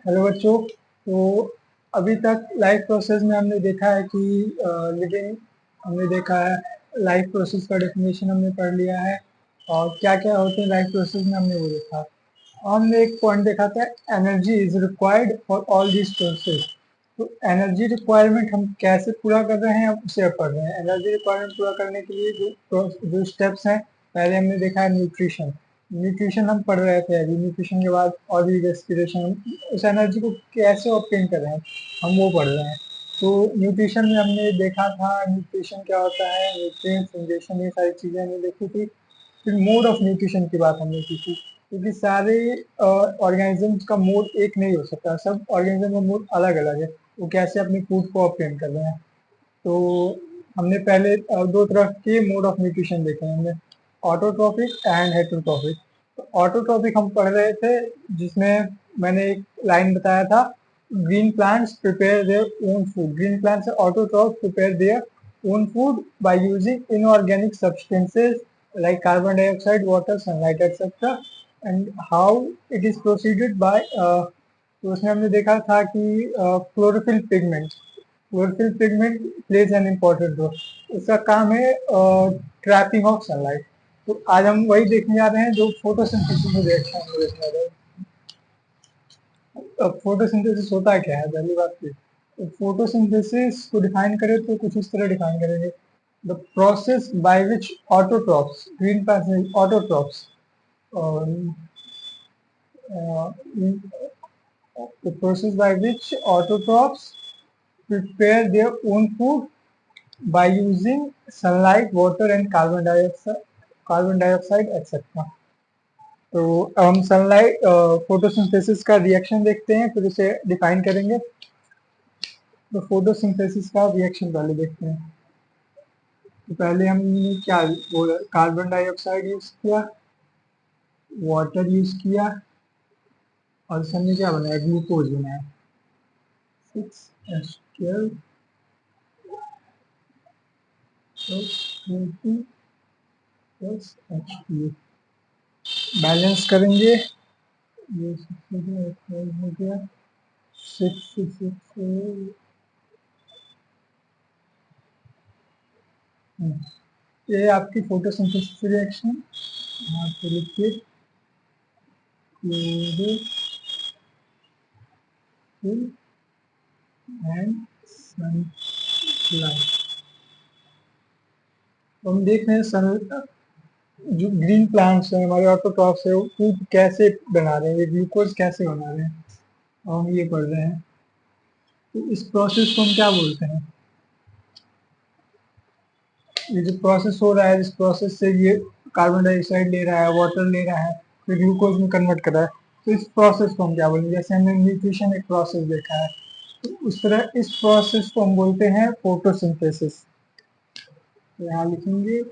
Hello बच्चों। तो अभी तक लाइफ प्रोसेस में हमने देखा है कि लिविंग हमने देखा है, लाइफ प्रोसेस का डेफिनेशन हमने पढ़ लिया है और क्या क्या होते हैं लाइफ प्रोसेस में हमने वो देखा। हमने एक पॉइंट देखा था, energy is required for all this process. तो एनर्जी रिक्वायरमेंट हम कैसे पूरा कर रहे हैं, अब उसे अब पढ़ रहे हैं। एनर्जी रिक्वायरमेंट पूरा करने के लिए जो स्टेप्स हैं, पहले हमने देखा है न्यूट्रिशन। न्यूट्रिशन हम पढ़ रहे थे अभी, न्यूट्रिशन के बाद और भी रेस्पिरेशन, उस एनर्जी को कैसे ऑब्टेन कर रहे हैं हम वो पढ़ रहे हैं। तो न्यूट्रिशन में हमने देखा था न्यूट्रिशन क्या होता है, न्यूट्रिएंट्स, इंजेक्शन, ये सारी चीज़ें हमने देखी थी। फिर मोड ऑफ न्यूट्रिशन की बात हमने की थी, क्योंकि सारे ऑर्गेनिजम्स का मोड एक नहीं हो सकता, सब ऑर्गेनिज्म का मोड अलग अलग है, वो कैसे अपने फूड को ऑब्टेन कर रहे हैं। तो हमने पहले दो तरह के मोड ऑफ न्यूट्रिशन देखे हैं हमने, ऑटोट्रॉपिक एंड हेटरोट्रॉपिक। तो ऑटोट्रॉपिक हम पढ़ रहे थे, जिसमें मैंने एक लाइन बताया था, green plants prepare their own food, green plants autotrophs prepare their own food by using inorganic substances like carbon dioxide, water, sunlight, etc. And how it is proceeded by तो उसमें हमने देखा था कि chlorophyll pigment, chlorophyll pigment plays an important role. उसका काम है trapping of sunlight. तो आज हम वही देखने जा रहे हैं जो फोटोसिंथेसिस रिएक्शन हम देखने जा रहे हैं। फोटोसिंथेसिस होता क्या है, पहली बात की तो फोटोसिंथेसिस को डिफाइन करें तो कुछ इस तरह डिफाइन करेंगे, the process by which autotrophs, green plants autotrophs, the process by which autotrophs prepare their own food by using sunlight, water and carbon dioxide etc. तो अब हम सनलाइट फोटोसिंथेसिस का रिएक्शन देखते हैं, फिर उसे डिफाइन करेंगे। तो फोटोसिंथेसिस का रिएक्शन पहले देखते हैं। तो पहले हमने क्या बोला, कार्बन डाइऑक्साइड यूज किया, वाटर यूज किया और इस हमने क्या बनाया, ग्लूकोज बनाया, 6H12 प्लस H2। बैलेंस करेंगे, ये हो गया 6 ये आपकी फोटोसिंथेसिस रिएक्शन। यहाँ पे लिखिए एंड सनलाइट। तो हम देख रहे हैं सन जो ग्रीन प्लांट्स हैं हमारे ऑटोट्रॉफ्स है, वो फूड कैसे बना रहे हैं, ये ग्लूकोज कैसे बना रहे हैं, और हम ये पढ़ रहे हैं। तो इस प्रोसेस को हम क्या बोलते हैं, ये जो प्रोसेस हो रहा है, इस प्रोसेस से ये कार्बन डाइऑक्साइड ले रहा है, वाटर ले रहा है, फिर ग्लूकोज में कन्वर्ट कर रहा है, तो इस प्रोसेस को हम क्या बोलेंगे। जैसे हमने न्यूट्रिशन एक प्रोसेस देखा है, तो उस तरह इस प्रोसेस को हम बोलते हैं फोटोसिंथेसिस। तो यहाँ लिखेंगे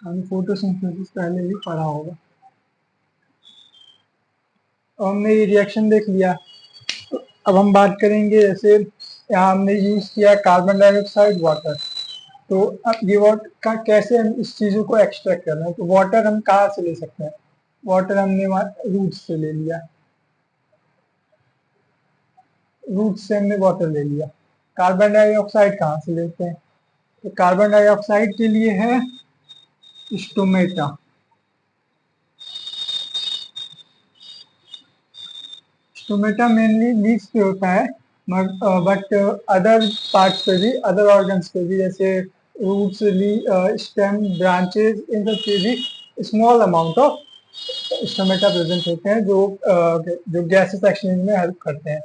हमने फोटोसिंथेसिस पहले भी पढ़ा होगा। और हमने ये रिएक्शन देख लिया, तो अब हम बात करेंगे, जैसे यहाँ हमने यूज किया कार्बन डाइऑक्साइड, वाटर। तो अब ये वाटर का कैसे हम इस चीज़ों को एक्सट्रैक्ट कर रहे हैं, तो वाटर हम कहाँ से ले सकते हैं, वाटर हमने रूट से ले लिया, रूट से हमने वाटर ले लिया। कार्बन डाइऑक्साइड कहाँ से लेते हैं, तो कार्बन डाइऑक्साइड के लिए है स्टोमेटा। स्टोमेटा मेनली लीव्स पे होता है, बट अदर पार्ट्स पे भी, अदर ऑर्गन्स पे भी, जैसे रूट्स, स्टेम, ब्रांचेस, इन सब पे भी small amount of stomata present होते हैं, जो गैसेस एक्सचेंज में हेल्प करते हैं।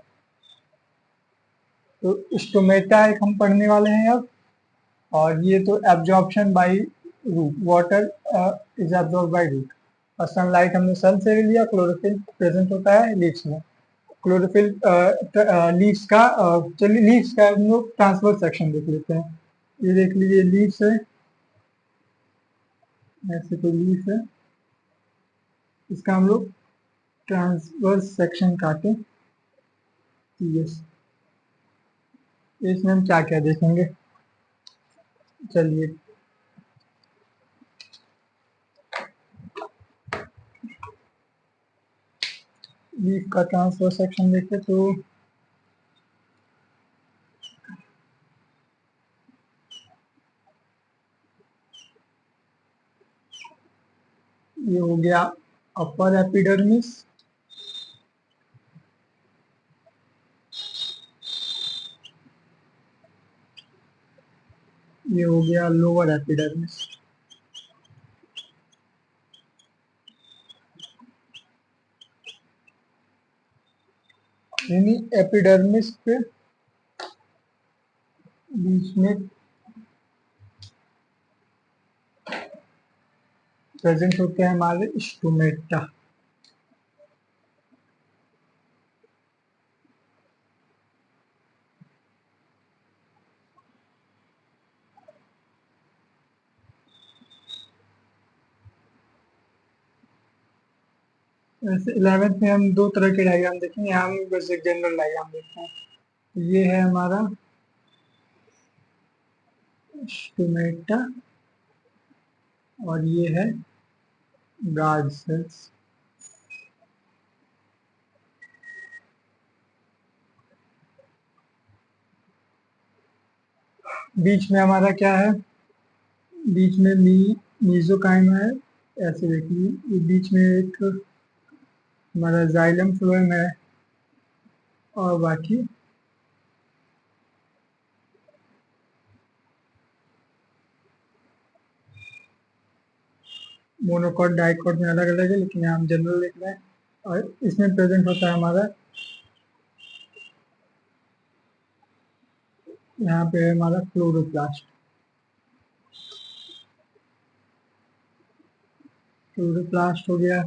तो स्टोमेटा एक हम पढ़ने वाले हैं अब। और ये तो absorption by root, water is absorb by root, और सनलाइट हमने सन से ले लिया, क्लोरोफिल प्रेजेंट होता है लीव्स में। क्लोरोफिल लीव्स का, चलिए लीव्स का हम लोग ट्रांसफर सेक्शन देख लेते हैं। ये देख लीजिए लीव्स है, ऐसे कोई लीव्स है, इसका हम लोग ट्रांसवर्स सेक्शन काटे। यस, इसमें हम क्या क्या देखेंगे, चलिए लीफ का ट्रांसफर सेक्शन देखें तो ये हो गया अपर एपिडर्मिस, ये हो गया लोअर एपिडर्मिस। यानी एपिडर्मिस के बीच में प्रेजेंट होते हैं हमारे स्टोमेटा। वैसे 11th में हम दो तरह के डायग्राम देखेंगे, यहाँ हम बस एक जनरल डायग्राम देखते हैं। तो ये है हमारा स्टोमेटा और ये है गार्ड सेल्स। बीच में हमारा क्या है, बीच में मीजोकाइमा है, ऐसे देखिए ये बीच में एक हमारा जाइलम फ्लोएम है और बाकी मोनोकॉट डाइकॉट में अलग अलग है, लेकिन यहाँ हम जनरल लिख रहे हैं। और इसमें प्रेजेंट होता है हमारा, यहाँ पे है हमारा क्लोरोप्लास्ट। क्लोरोप्लास्ट हो गया,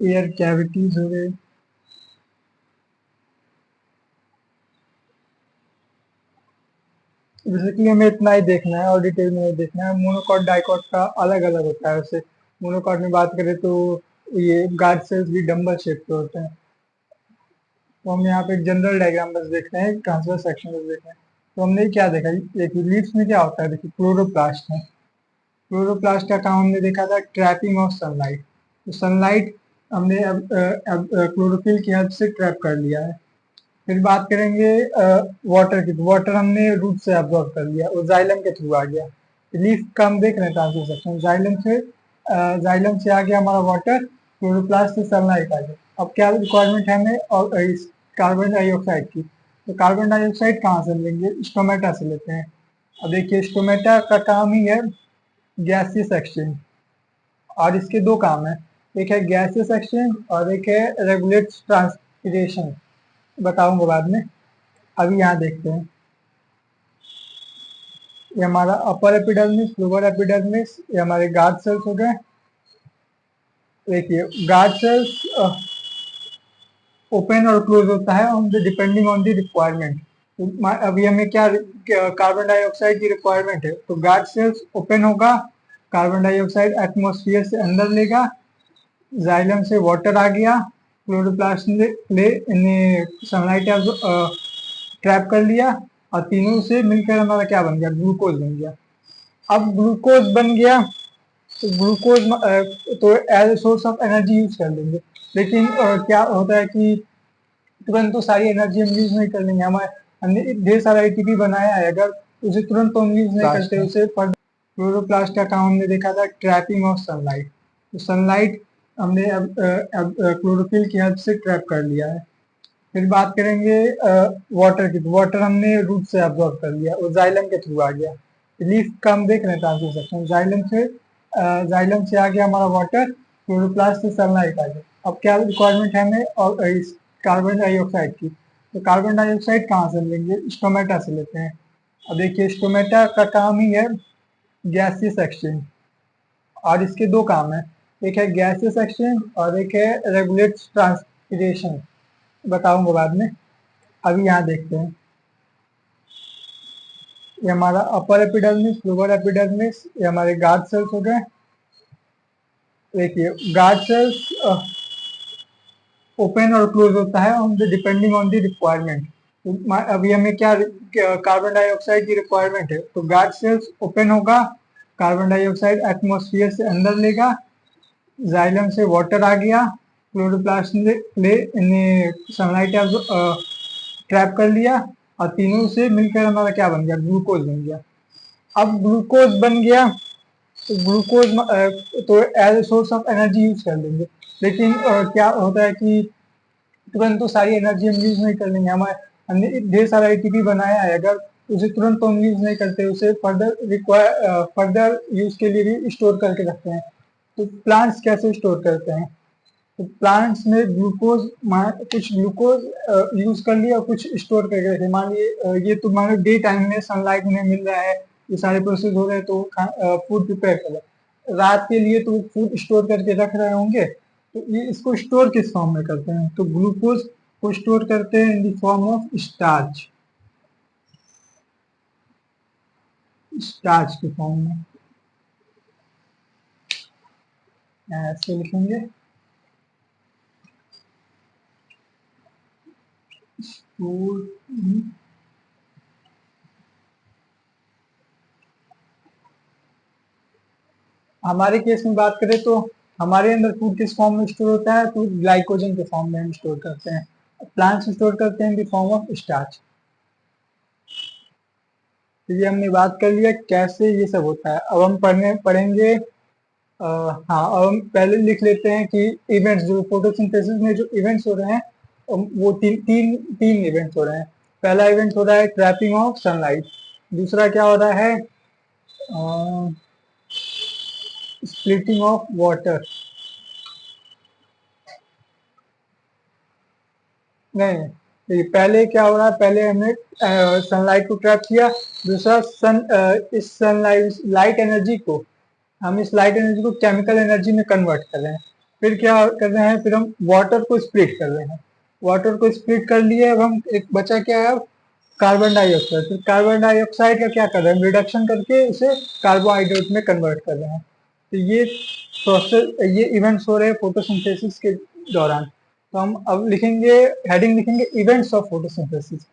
एयर कैविटीज हो गए। बेसिकली हमें इतना ही देखना है और डिटेल में नहीं देखना है। मोनोकॉट डाइकॉट का अलग अलग होता है। वैसे मोनोकॉट में बात करें तो ये गार्ड सेल्स भी डंबल शेप के होते हैं। तो हम यहाँ पे जनरल डायग्राम बस देख रहे हैं, ट्रांसफर सेक्शन बस देख रहे हैं। तो हमने क्या देखा, देखिए लीव्स में क्या होता है, देखिए क्लोरोप्लास्ट है। क्लोरोप्लास्ट का काम हमने देखा था ट्रैपिंग ऑफ सनलाइट। तो सनलाइट हमने अब क्लोरोफिल की हेल्प से ट्रैप कर लिया है। फिर बात करेंगे वाटर की, तो वाटर हमने रूट से एब्जॉर्ब कर लिया, वो जाइलम के थ्रू आ गया। लीफ का हम देख रहे हैं ट्रांसफर सेक्शन, जाइलम से आ गया हमारा वाटर, क्लोरोप्लास्ट से सनलाइट आ गया। अब क्या रिक्वायरमेंट है हमें और कार्बन डाइऑक्साइड की, तो कार्बन डाइऑक्साइड कहाँ से लेंगे, स्टोमेटा से लेते हैं। अब देखिए स्टोमेटा का काम ही है गैसियस एक्सचेंज, और इसके दो काम है, एक है गैसियस एक्सचेंज और एक है रेगुलेट ट्रांसपिरेशन, बताऊंगा बाद में। अभी यहाँ देखते हैं, ये हमारा अपर एपिडर्मिस, लोअर एपिडर्मिस, ये हमारे गार्ड सेल्स हो गए। देखिए गार्ड सेल्स ओपन और क्लोज होता है on the depending on the requirement. तो अभी हमें क्या कार्बन डाइऑक्साइड की रिक्वायरमेंट है, तो गार्ड सेल्स ओपन होगा, कार्बन डाइऑक्साइड एटमॉस्फेयर से अंदर लेगा, जाइलम से वाटर आ गया, क्लोरोप्लास्ट ने सनलाइट ट्रैप कर लिया, और तीनों से मिलकर हमारा क्या बन गया, ग्लूकोज बन गया। अब ग्लूकोज बन गया तो ग्लूकोज तो as a source of energy use कर लेंगे, लेकिन क्या होता है कि तुरंत तो सारी एनर्जी हम यूज नहीं कर लेंगे। हमारे हमने ढेर सारा एटीपी बनाया है, अगर उसे तुरंत तो हम यूज नहीं करते, उसे क्लोरोप्लास्ट का काम हमने देखा था ट्रैपिंग ऑफ सनलाइट। तो सनलाइट हमने अब क्लोरोफिल की हेल्प से ट्रैप कर लिया है। फिर बात करेंगे वाटर की, तो वाटर हमने रूट से एब्जॉर्ब कर लिया, वो जाइलम के थ्रू आ गया। लीफ का हम देख रहे हैं ट्रांसफर सेक्शन, जाइलम से आ गया हमारा वाटर, क्लोरोप्लास्ट से सनलाइट आ गया। अब क्या रिक्वायरमेंट है हमें और इस कार्बन डाइऑक्साइड की, तो कार्बन डाइऑक्साइड कहाँ से लेंगे, स्टोमेटा से लेते हैं। अब देखिए स्टोमेटा का काम ही है गैसियस एक्सचेंज, और इसके दो काम है, एक है गैसियस एक्सचेंज और एक है रेगुलेट ट्रांसपिरेशन, बताऊंगा बाद में। अभी यहाँ देखते हैं, ये हमारा अपर एपिडर्मिस, लोअर एपिडर्मिस, ये हमारे गार्ड सेल्स हो गए। देखिए गार्ड सेल्स ओपन और क्लोज होता है on the depending on the requirement. तो अभी हमें क्या कार्बन डाइऑक्साइड की रिक्वायरमेंट है, तो गार्ड सेल्स ओपन होगा, कार्बन डाइऑक्साइड एटमॉस्फेयर से अंदर लेगा, जाइलम से वाटर आ गया, क्लोरोप्लास्ट ने सनलाइट ट्रैप कर लिया और तीनों से मिलकर हमारा क्या बन गया, ग्लूकोज बन गया। अब ग्लूकोज बन गया तो ग्लूकोज तो as a source of energy use कर लेंगे, लेकिन क्या होता है कि तुरंत तो सारी एनर्जी हम यूज नहीं कर लेंगे। हमने ढेर सारा एटीपी बनाया है, अगर उसे तुरंत तो हम यूज नहीं करते, उसे फर्दर यूज के लिए भी स्टोर करके रखते हैं। तो प्लांट्स कैसे स्टोर करते हैं, तो प्लांट्स में कुछ ग्लूकोज यूज कर लिया और कुछ स्टोर करके रखे। मान लिए ये तो मान लो डे टाइम में सनलाइट उन्हें मिल रहा है, ये सारे प्रोसेस हो रहे हैं तो फूड प्रिपेयर कर रहे हैं। रात के लिए तो फूड स्टोर करके रख रहे होंगे, तो ये इसको स्टोर किस फॉर्म में करते हैं, तो ग्लूकोज को स्टोर करते हैं इन the form of starch, starch के फॉर्म में ऐसे लिखेंगे। स्टोर हमारे केस में बात करें तो हमारे अंदर फूड किस फॉर्म में स्टोर होता है, तो ग्लाइकोजन के फॉर्म में हम स्टोर करते हैं। प्लांट्स स्टोर करते हैं इन द फॉर्म ऑफ स्टार्च। तो ये हमने बात कर लिया कैसे ये सब होता है। अब हम पढ़ेंगे हाँ, अब हम पहले लिख लेते हैं कि इवेंट्स जो फोटोसिंथेसिस में जो इवेंट्स हो रहे हैं, वो तीन इवेंट्स हो रहे हैं। पहला इवेंट हो रहा है ट्रैपिंग ऑफ सनलाइट, दूसरा क्या हो रहा है, स्प्लिटिंग ऑफ वाटर, नहीं, देखिए पहले क्या हो रहा है, पहले हमने सनलाइट को ट्रैप किया। दूसरा इस सनलाइट लाइट एनर्जी को हम इस लाइट एनर्जी को केमिकल एनर्जी में कन्वर्ट कर रहे हैं। फिर क्या कर रहे हैं, फिर हम वाटर को स्प्लिट कर रहे हैं। वाटर को स्प्लिट कर लिए, अब हम एक बचा क्या है, कार्बन डाइऑक्साइड। फिर कार्बन डाइऑक्साइड का क्या कर रहे हैं, रिडक्शन करके उसे कार्बोहाइड्रेट में कन्वर्ट कर रहे हैं। तो ये प्रोसेस, ये इवेंट्स हो रहे हैं फोटोसिंथेसिस के दौरान। तो हम अब लिखेंगे, हेडिंग लिखेंगे इवेंट्स ऑफ फोटोसिंथेसिस।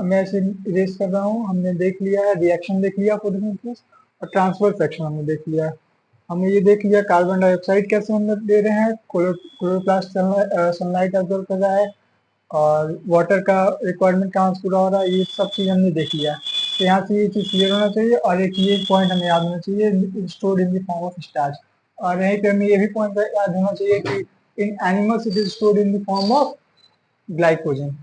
मैं इसे इरेज कर रहा हूँ। हमने देख लिया है रिएक्शन, देख लिया फोटोसिंथेसिस, और ट्रांसफर फ्रैक्शन हमने देख लिया। हमने ये देख लिया कार्बन डाइऑक्साइड कैसे हम लोग दे रहे हैं, क्लोरोप्लास्ट सनलाइट एब्जॉर्ब कर रहा है, और वाटर का रिक्वायरमेंट कहाँ से पूरा हो रहा है, ये सब चीज़ हमने देख लिया। तो यहाँ से ये चीज़ क्लियर होना चाहिए, और एक ये पॉइंट हमें याद होना चाहिए, stored in the form of starch. और यहीं पे हमें ये भी पॉइंट याद होना चाहिए कि इन animals it is stored in the form of glycogen.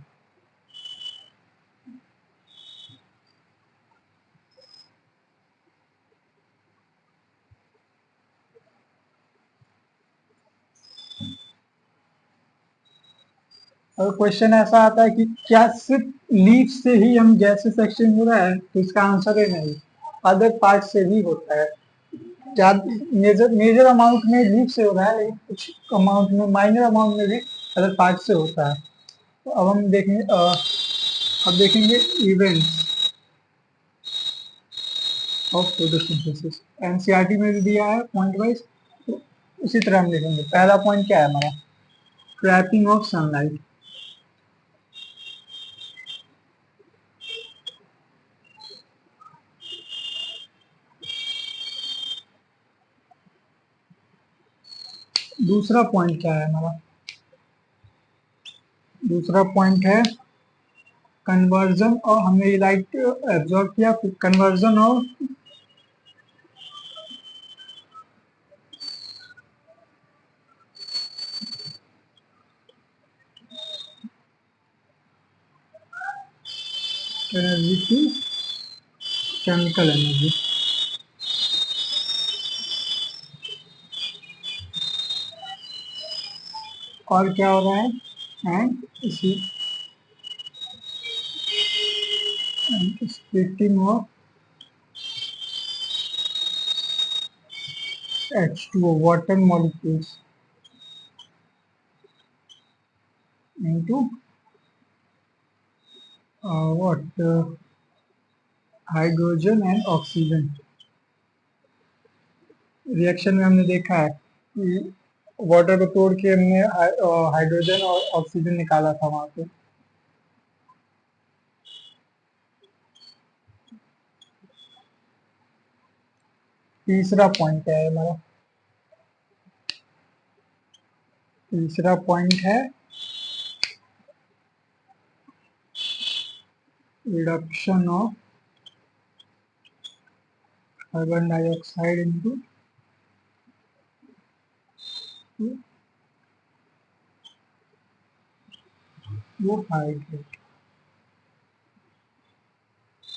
और क्वेश्चन ऐसा आता है कि क्या सिर्फ लीफ से ही हम गैसेस एक्सचेंज हो रहा है, तो इसका आंसर है नहीं, अदर पार्ट से भी होता है। मेजर मेजर अमाउंट में लीफ से हो रहा है, लेकिन कुछ अमाउंट में, माइनर अमाउंट में भी अदर पार्ट से होता है। तो अब हम देखेंगे, अब देखेंगे इवेंट्स ऑफ फोटोसिंथेसिस। एनसीईआरटी में भी दिया है पॉइंट वाइज, तो उसी तरह हम लिखेंगे। पहला पॉइंट क्या है हमारा, ट्रैपिंग ऑफ सनलाइट। दूसरा पॉइंट क्या है हमारा, दूसरा पॉइंट है कन्वर्जन, और हमने ये लाइट एब्जॉर्ब किया, conversion of energy to chemical energy. और क्या हो रहा है, एंड इसी splitting of H2O water molecules into what hydrogen and oxygen। Reaction में हमने देखा है कि वाटर को तोड़ के हमने हाइड्रोजन और ऑक्सीजन निकाला था वहां पे। तीसरा पॉइंट क्या है हमारा, तीसरा पॉइंट है reduction of carbon dioxide into वो हाइड्रेट।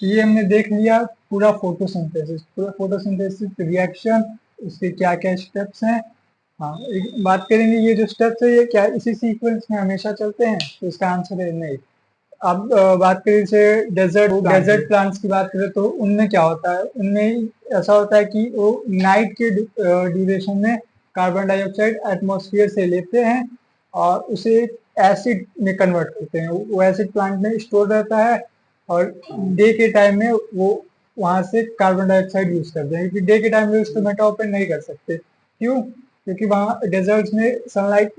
ये हमने देख लिया पूरा फोटोसिंथेसिस रिएक्शन, उसके क्या क्या स्टेप्स हैं। हाँ, एक बात करेंगे ये जो स्टेप्स है ये क्या इसी सीक्वेंस में हमेशा चलते हैं, तो इसका आंसर है नहीं। अब बात करें जैसे डेजर्ट प्लांट्स की बात करें तो उनमें क्या होता है, उनमें ऐसा होता है कि वो नाइट के ड्यूरेशन में कार्बन डाइऑक्साइड एटमॉस्फेयर से लेते हैं और उसे एसिड में कन्वर्ट करते हैं। वो एसिड प्लांट में स्टोर रहता है और डे के टाइम में वो वहां से कार्बन डाइऑक्साइड यूज करते हैं, क्योंकि डे के टाइम में उसको मेटा ओपन नहीं कर सकते। क्यों? क्योंकि वहाँ डेजर्ट्स में सनलाइट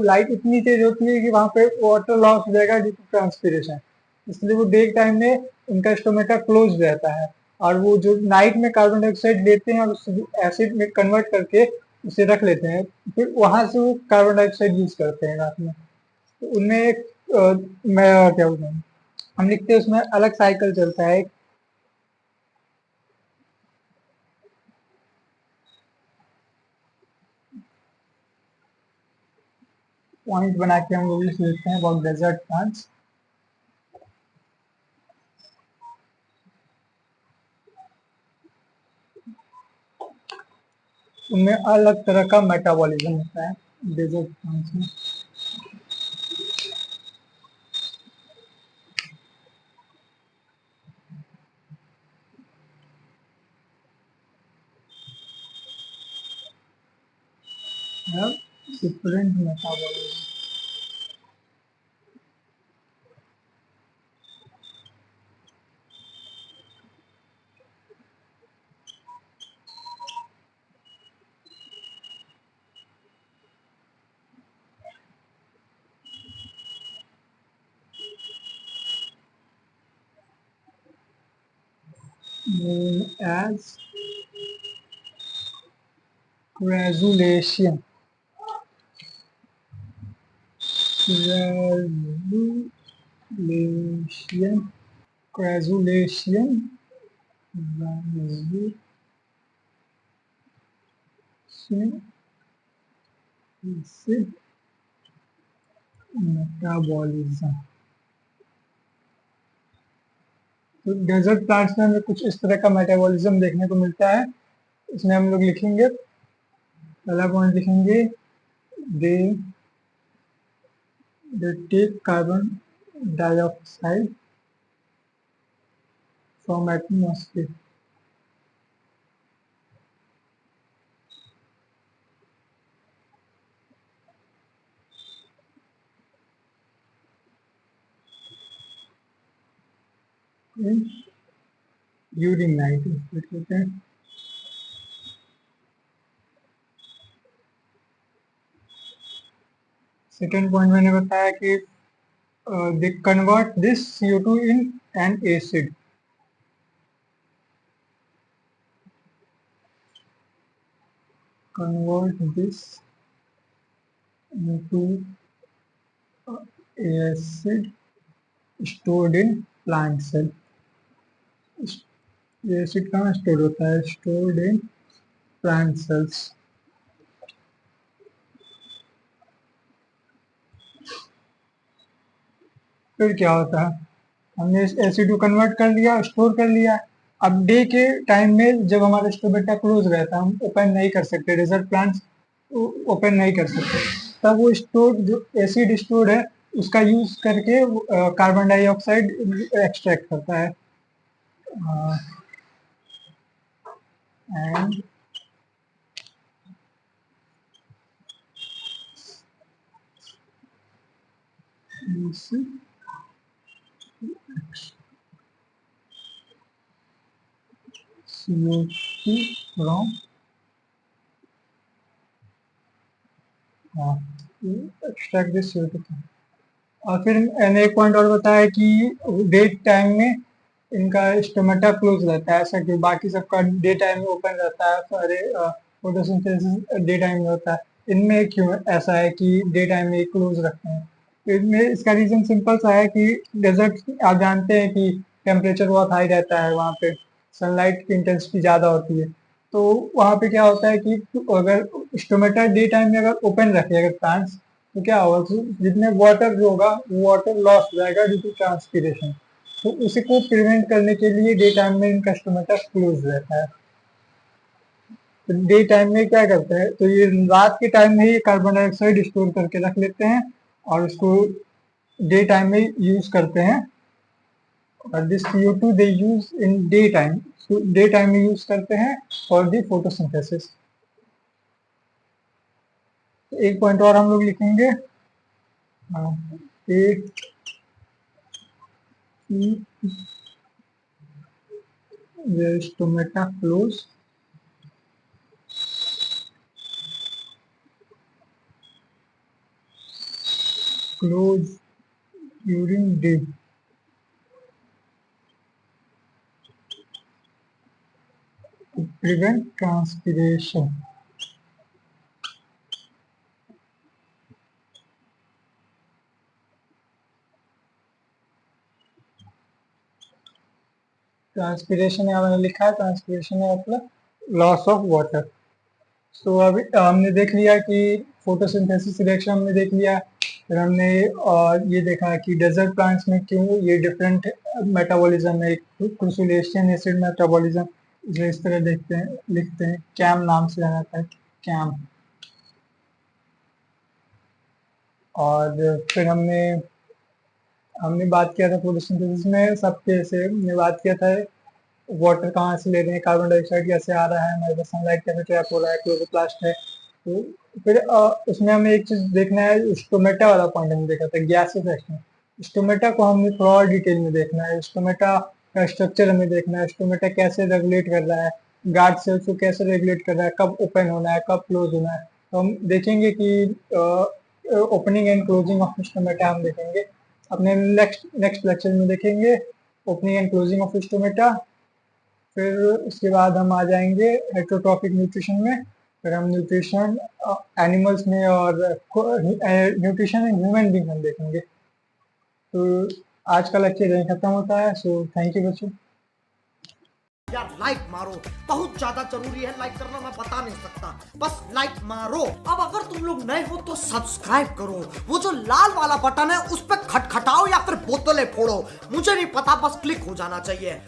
लाइट इतनी तेज होती है कि वहाँ पे वाटर लॉस हो जाएगा ड्यू टू ट्रांसपीरेशन, इसलिए वो डे टाइम में उनका स्टोमेटा क्लोज रहता है और वो जो नाइट में कार्बन डाइऑक्साइड लेते हैं और उसे एसिड में कन्वर्ट करके उसे रख लेते हैं, फिर वहां से वो कार्बन डाइऑक्साइड यूज करते हैं रात में। तो उनमें एक मैं क्या बोलूँ, हम लिखते हैं उसमें अलग साइकिल चलता है। पॉइंट बना के हम लोग लिख लेते हैं अबाउट डेजर्ट प्लांट्स। उनमें अलग तरह का मेटाबॉलिज्म होता है डेजर्ट प्लांट्स में। Different metabolism. known as crassulacean. Crassulacean. Crassulacean. Metabolism. तो डेजर्ट प्लांट्स में हमें कुछ इस तरह का मेटाबॉलिज्म देखने को मिलता है। इसमें हम लोग लिखेंगे, पहला पॉइंट लिखेंगे, दे they take carbon dioxide from atmosphere. During night कहते हैं। सेकेंड पॉइंट मैंने बताया कि they convert this CO2 in an acid. Convert this into acid stored in plant cell. ये एसिड कहाँ स्टोर होता है? Stored in plant cells. फिर क्या होता है, हमने इस एसिड को कन्वर्ट कर लिया, स्टोर कर लिया। अब डे के टाइम में जब हमारा स्टोमेटा क्लोज रहता है, हम ओपन नहीं कर सकते, डेजर्ट प्लांट्स ओपन नहीं कर सकते, तब वो स्टोर जो एसिड स्टोर है उसका यूज करके कार्बन डाइऑक्साइड एक्सट्रैक्ट करता है। And CO2 from extract this CO2। और फिर मैंने एक पॉइंट और बताया कि डे टाइम में इनका स्टोमेटा क्लोज रहता है, ऐसा कि बाकी सबका डे टाइम में ओपन रहता है, सारे फोटोसिंथेसिस डे टाइम में होता है, इनमें क्यों ऐसा है कि डे टाइम में क्लोज रखते हैं? तो इनमें इसका रीजन सिंपल सा है कि डेजर्ट आप जानते हैं कि टेम्परेचर बहुत हाई रहता है, वहाँ पे सनलाइट की इंटेंसिटी ज़्यादा होती है। तो वहाँ पे क्या होता है कि अगर स्टोमेटा डे टाइम में अगर ओपन रखे अगर प्लांट्स, तो क्या होगा कि जितने वाटर जो होगा वो वाटर लॉस हो जाएगा ड्यू टू ट्रांसपीरेशन। तो उसी को प्रिवेंट करने के लिए डे टाइम में इनका स्टोमेटा क्लोज रहता है। तो डे टाइम में क्या करते हैं, तो ये रात के टाइम में ही कार्बन डाइऑक्साइड स्टोर करके रख लेते हैं और उसको डे टाइम में यूज करते हैं। और this CO2 they use in day time, day time में यूज करते हैं फॉर दी फोटोसिंथेसिस। एक पॉइंट और हम लोग लिखेंगे, एक stomata close during day. To prevent transpiration. Transpiration यहाँ मैंने लिखा है, ट्रांसपीरेशन है मतलब लॉस ऑफ वाटर। तो अभी हमने देख लिया कि फोटोसिंथेसिस रिएक्शन हमने देख लिया, फिर हमने ये देखा कि डेजर्ट प्लांट्स में क्यों ये डिफरेंट मेटाबॉलिज्म है, क्रूसिलेशियन एसिड मेटाबॉलिज्म इस तरह देखते हैं, लिखते हैं, कैम नाम से जाना जाता है, कैम। और फिर हमने बात किया था फोटोसिंथेसिस में सबके से, हमने बात किया था वाटर कहाँ से ले रहे हैं, कार्बन डाइऑक्साइड कैसे आ रहा है, हमारे पास सनलाइट कैसे ट्रैप हो रहा है, क्लोरोप्लास्ट है। तो फिर उसमें हमें एक चीज देखना है, स्टोमेटा वाला पॉइंट हमने देखा था, गैसेस एक्शन। स्टोमेटा को हमने थोड़ा और डिटेल में देखना है, स्टोमेटा का स्ट्रक्चर हमें देखना है, स्टोमेटा कैसे रेगुलेट कर रहा है, गार्ड सेल्स को कैसे रेगुलेट कर रहा है, कब ओपन होना है, कब क्लोज होना है। तो हम देखेंगे कि opening and closing of stomata हम देखेंगे अपने नेक्स्ट लेक्चर में देखेंगे, opening and closing of stomata. फिर उसके बाद हम आ जाएंगे हेटरोट्रॉफिक न्यूट्रिशन में, फिर हम न्यूट्रिशन एनिमल्स में और न्यूट्रिशन इन ह्यूमन बींग हम देखेंगे। तो आज का लेक्चर यहीं खत्म होता है। सो थैंक यू बच्चों। यार लाइक मारो, बहुत ज्यादा जरूरी है लाइक करना, मैं बता नहीं सकता, बस लाइक मारो। अब अगर तुम लोग नए हो तो सब्सक्राइब करो, वो जो लाल वाला बटन है उस पर खटखटाओ या फिर बोतलें फोड़ो, मुझे नहीं पता, बस क्लिक हो जाना चाहिए।